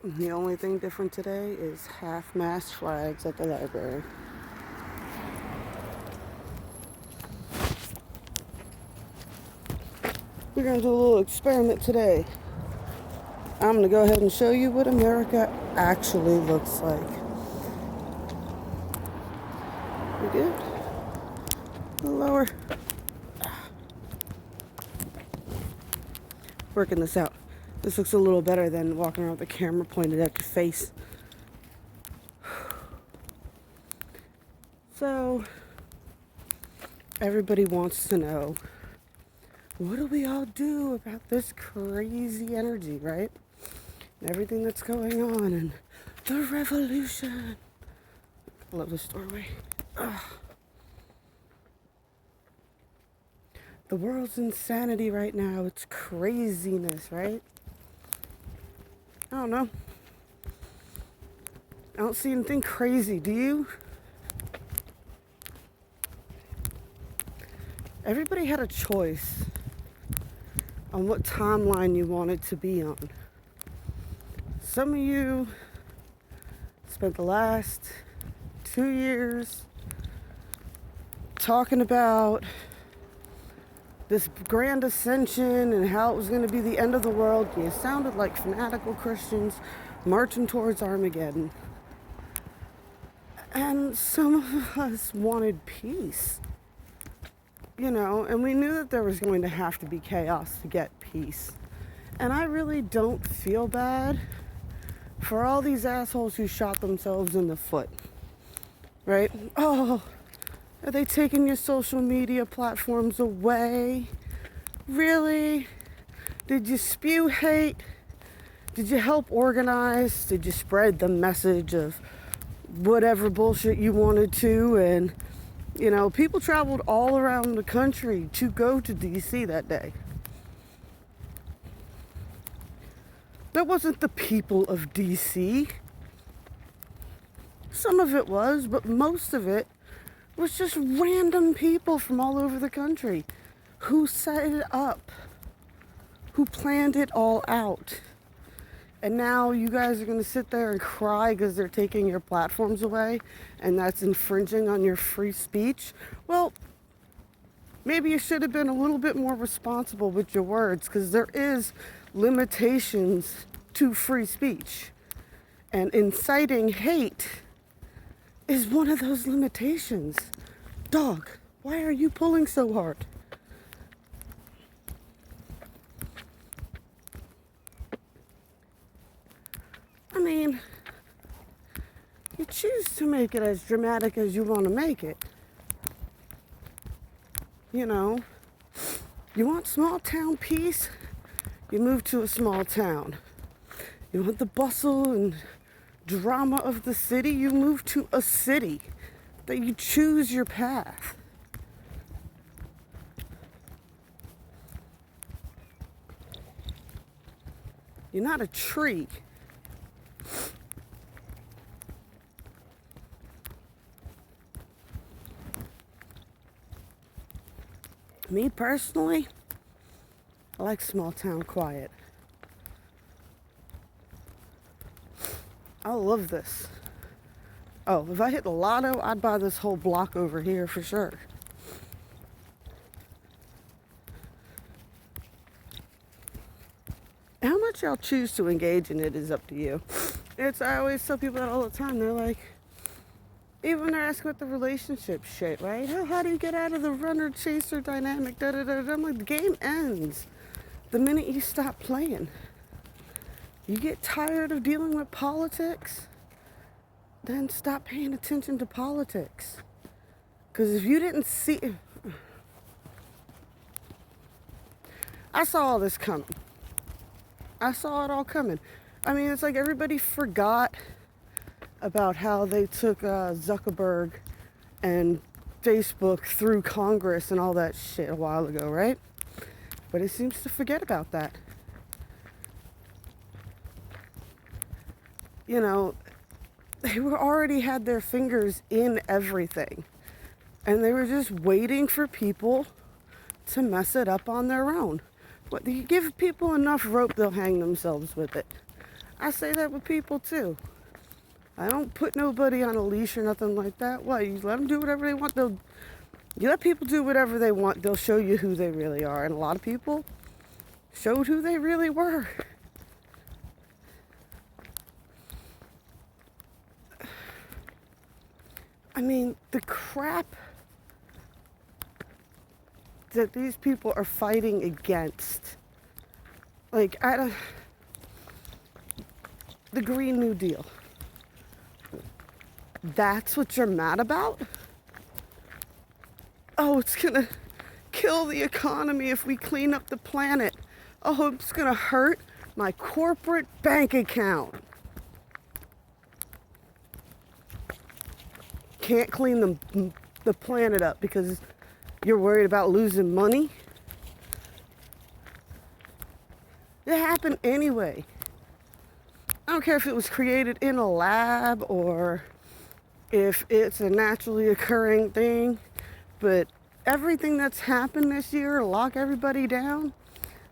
The only thing different today is half-mast flags at the library. We're going to do a little experiment today. I'm going to go ahead and show you what America actually looks like. We good? A little lower. Working this out. This looks a little better than walking around with the camera pointed at your face. So, everybody wants to know, what do we all do about this crazy energy, right? And everything that's going on and the revolution. I love this doorway. Ugh. The world's insanity right now. It's craziness, right? I don't know. I don't see anything crazy, do you? Everybody had a choice on what timeline you wanted to be on. Some of you spent the last 2 years talking about this grand ascension and how it was going to be the end of the world. You sounded like fanatical Christians marching towards Armageddon. And some of us wanted peace, and we knew that there was going to have to be chaos to get peace. And I really don't feel bad for all these assholes who shot themselves in the foot, right? Oh, are they taking your social media platforms away? Really? Did you spew hate? Did you help organize? Did you spread the message of whatever bullshit you wanted to? And, people traveled all around the country to go to DC that day. That wasn't the people of DC. Some of it was, but most of it was just random people from all over the country who set it up, who planned it all out. And now you guys are going to sit there and cry because they're taking your platforms away and that's infringing on your free speech. Well, maybe you should have been a little bit more responsible with your words, because there is limitations to free speech. And inciting hate is one of those limitations. Dog, why are you pulling so hard? I mean, you choose to make it as dramatic as you want to make it. You want small town peace? You move to a small town. You want the bustle and drama of the city? You move to a city. That you choose your path. You're not a tree. Me personally, I like small town quiet. I love this. Oh, if I hit the lotto, I'd buy this whole block over here for sure. How much y'all choose to engage in it is up to you. I always tell people that all the time. They're like, even when they're asking about the relationship shit, right? How do you get out of the runner-chaser dynamic? Da, da, da, da. I'm like, the game ends the minute you stop playing. You get tired of dealing with politics, then stop paying attention to politics. Because if you didn't see... I saw all this coming. I saw it all coming. I mean, it's like everybody forgot about how they took Zuckerberg and Facebook through Congress and all that shit a while ago, right? But it seems to forget about that. They were already had their fingers in everything. And they were just waiting for people to mess it up on their own. But you give people enough rope, they'll hang themselves with it. I say that with people too. I don't put nobody on a leash or nothing like that. Why? You let them do whatever they want. You let people do whatever they want. They'll show you who they really are. And a lot of people showed who they really were. I mean, the crap that these people are fighting against. Like, the Green New Deal. That's what you're mad about? Oh, it's gonna kill the economy if we clean up the planet. Oh, it's gonna hurt my corporate bank account. Can't clean the planet up because you're worried about losing money? It happened anyway. I don't care if it was created in a lab or if it's a naturally occurring thing, but everything that's happened this year to lock everybody down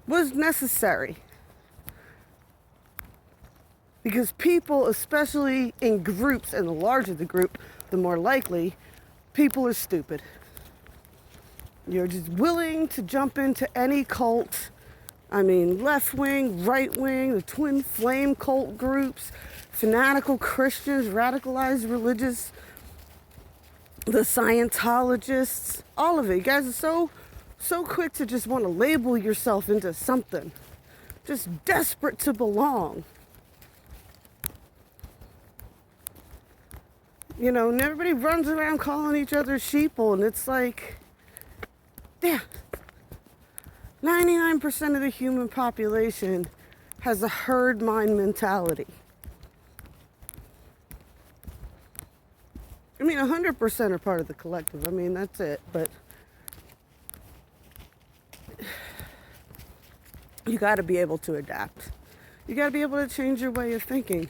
was necessary. Because people, especially in groups, and the larger the group, the more likely, people are stupid. You're just willing to jump into any cult. I mean, left wing, right wing, the twin flame cult groups, fanatical Christians, radicalized religious, the Scientologists, all of it. You guys are so quick to just want to label yourself into something. Just desperate to belong. You know, and everybody runs around calling each other sheeple, and it's like, yeah, 99% of the human population has a herd mind mentality. I mean, 100% are part of the collective. I mean, that's it. But you got to be able to adapt. You got to be able to change your way of thinking.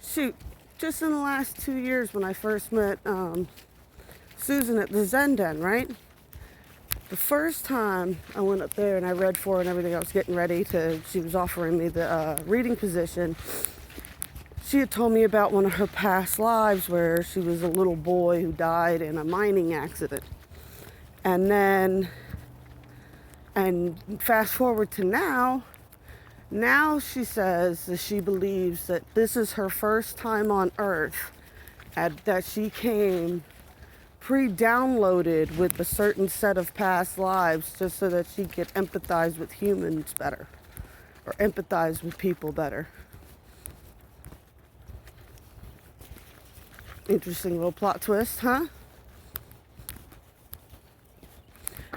Shoot, just in the last 2 years when I first met Susan at the Zen Den, right? The first time I went up there and I read for her and everything, I was getting ready she was offering me the reading position. She had told me about one of her past lives where she was a little boy who died in a mining accident. And fast forward to now she says that she believes that this is her first time on Earth, that she came pre-downloaded with a certain set of past lives just so that she could empathize with humans better or empathize with people better. Interesting little plot twist, huh?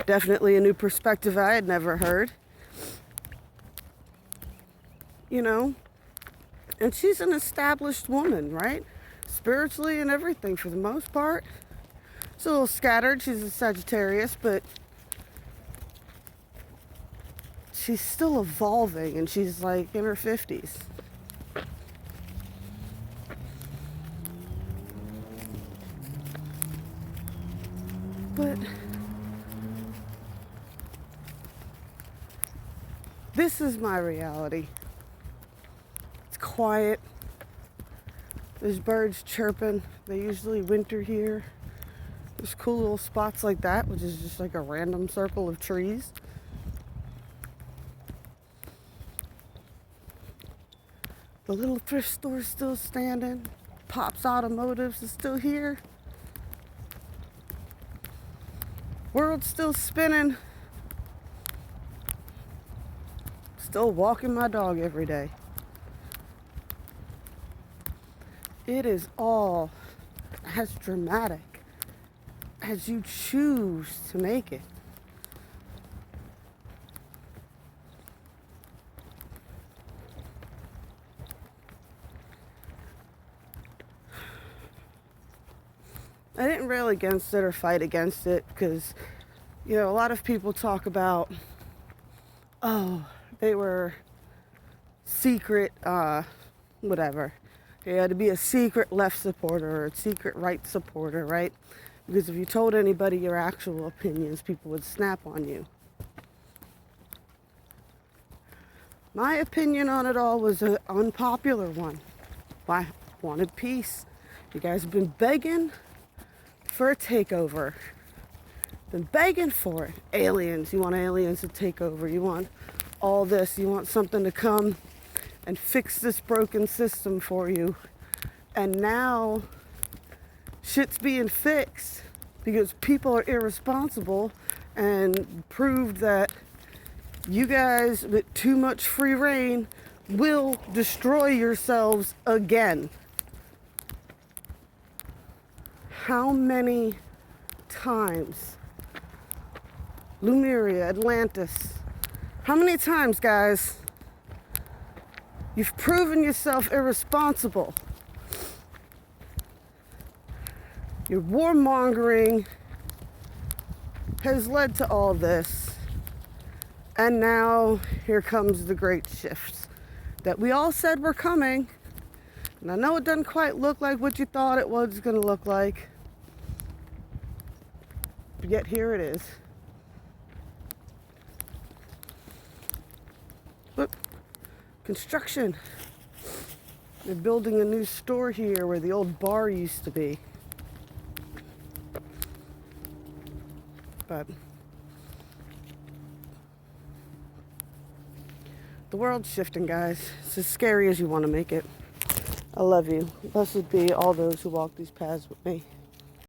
Definitely a new perspective I had never heard. You know? And she's an established woman, right? Spiritually and everything for the most part. She's a little scattered. She's a Sagittarius, but she's still evolving, and she's like in her 50s. But this is my reality. It's quiet. There's birds chirping. They usually winter here. There's cool little spots like that, which is just like a random circle of trees. The little thrift store is still standing. Pops Automotives is still here. World's still spinning. Still walking my dog every day. It is all as dramatic as you choose to make it. I didn't rail against it or fight against it because, you know, a lot of people talk about, oh, they were secret, whatever. They had to be a secret left supporter or a secret right supporter, right? Because if you told anybody your actual opinions, people would snap on you. My opinion on it all was an unpopular one. I wanted peace. You guys have been begging for a takeover. Been begging for it. Aliens. You want aliens to take over. You want all this. You want something to come and fix this broken system for you. And now shit's being fixed because people are irresponsible and proved that you guys with too much free reign will destroy yourselves again. How many times? Lemuria, Atlantis. How many times, guys? You've proven yourself irresponsible. Your warmongering has led to all this. And now here comes the great shifts that we all said were coming. And I know it doesn't quite look like what you thought it was going to look like. But yet here it is. Look, construction. They're building a new store here where the old bar used to be. But the world's shifting, guys. It's as scary as you want to make it. I love you. Blessed be all those who walk these paths with me.